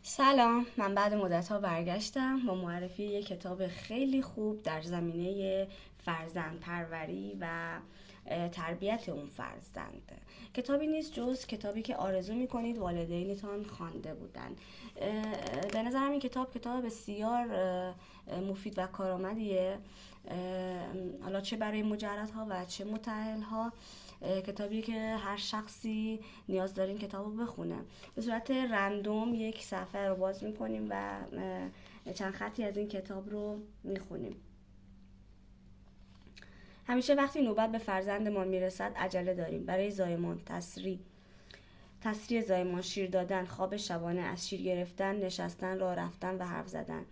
سلام، من بعد مدت‌ها برگشتم با معرفی یک کتاب خیلی خوب در زمینه فرزند پروری و تربیت اون فرزند. کتابی نیست جز کتابی که آرزو می‌کنید والدینتان خوانده بودن. به نظرم این کتاب بسیار مفید و کارآمدیه، حالا چه برای مجردها و چه متأهل‌ها. کتابی که هر شخصی نیاز داره این کتاب رو بخونه. به صورت رندوم یک صفحه رو باز میکنیم و چند خطی از این کتاب رو میخونیم. همیشه وقتی نوبت به فرزندمان میرسد عجله داریم برای زایمان، تسریع زایمان، شیر دادن، خواب شبانه، از شیر گرفتن، نشستن، راه رفتن و حرف زدن،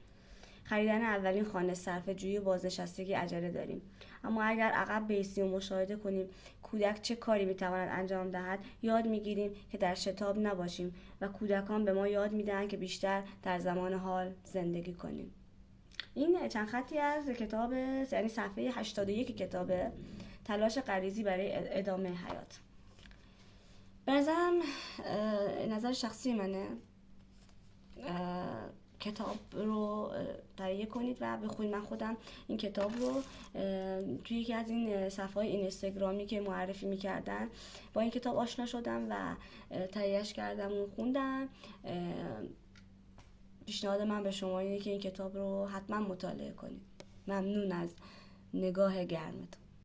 خریدن اولین خانه، صرفه‌جویی و بازنشستگی. عجله داریم. اما اگر عقب بایستیم و مشاهده کنیم کودک چه کاری میتواند انجام دهد، یاد میگیریم که در شتاب نباشیم و کودکان به ما یاد میدهند که بیشتر در زمان حال زندگی کنیم. این چند خطی از کتاب، یعنی صفحه 81 کتاب تلاش غریزی برای ادامه حیات. به نظر شخصی منه کتاب رو تهیه کنید و بخونید. من خودم این کتاب رو توی یکی از این صفحه‌های اینستاگرامی که معرفی می‌کردن با این کتاب آشنا شدم و تهیه‌اش کردم و خوندم. پیشنهاد من به شما اینه که این کتاب رو حتما مطالعه کنید. ممنون از نگاه گرمتون.